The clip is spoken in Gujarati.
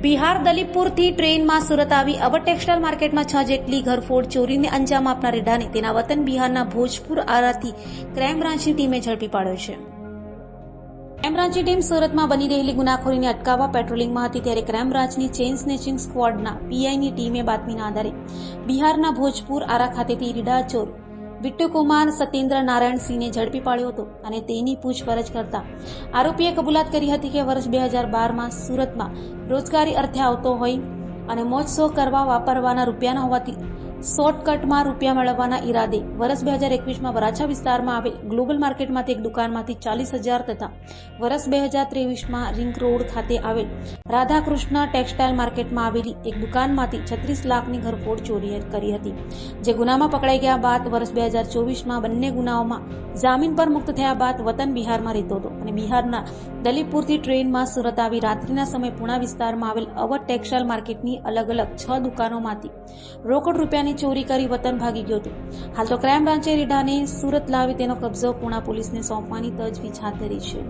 બિહાર દલીપપુરથી ટ્રેનમાં સુરત આવી અવધ ટેક્સટાઇલ માર્કેટમાં 6 જેટલી ઘરફોડ ચોરીને અંજામ આપનાર રીઢાને તેના વતન બિહારના ભોજપુર આરાથી ક્રાઇમ બ્રાન્ચની ટીમે ઝડપી પાડ્યો છે. ક્રાઇમ બ્રાન્ચની ટીમ સુરતમાં બની રહેલી ગુનાખોરીને અટકાવવા પેટ્રોલિંગમાં હતી ત્યારે ક્રાઇમ બ્રાન્ચની ચેઇન સ્નેચિંગ સ્ક્વોડના પીઆઈની ટીમે બાતમીના આધારે બિહારના ભોજપુર આરા ખાતેથી રીઢા ચોર વિટ્ટુકુમાર સત્યેન્દ્ર નારાયણ સિંહને ઝડપી પાડ્યો હતો અને તેની પૂછપરછ કરતા આરોપીએ કબૂલાત કરી હતી કે વર્ષ 2012માં સુરતમાં રોજગારી અર્થે આવતો હોય અને મોજ શોખ કરવા વાપરવાના રૂપિયાના હોવાથી શોર્ટકટમાં રૂપિયા મેળવવાના ઈરાદે વર્ષ 2021માં વરાછા વિસ્તારમાં આવેલ ગ્લોબલ માર્કેટમાંથી એક દુકાનમાંથી 40,000 તથા વર્ષ 2023માં રિંગ રોડ ખાતે આવેલ રાધાકૃષ્ણ ટેક્સટાઇલ માર્કેટમાં આવેલી એક દુકાનમાંથી 36 લાખની ઘરફોડ ચોરી કરી હતી. જે ગુનામાં પકડાઈ ગયા બાદ વર્ષ 2024માં બંને ગુનાઓમાં જામીન પર મુક્ત થયા બાદ વતન બિહારમાં રહેતો હતો અને બિહારના દલીપપુરથી ટ્રેનમાં સુરત આવી રાત્રિના સમયે પુણા વિસ્તારમાં આવેલ અવધ ટેક્સટાઇલ માર્કેટની અલગ અલગ 6 દુકાનોમાંથી રોકડ રૂપિયાની ચોરી કરી વતન ભાગી ગયો હતો. હાલ તો ક્રાઇમ બ્રાન્ચે રીઢાને સુરત લાવી તેનો કબજો પુણા પોલીસને સોંપવાની તજવીજ હાથ ધરી છે.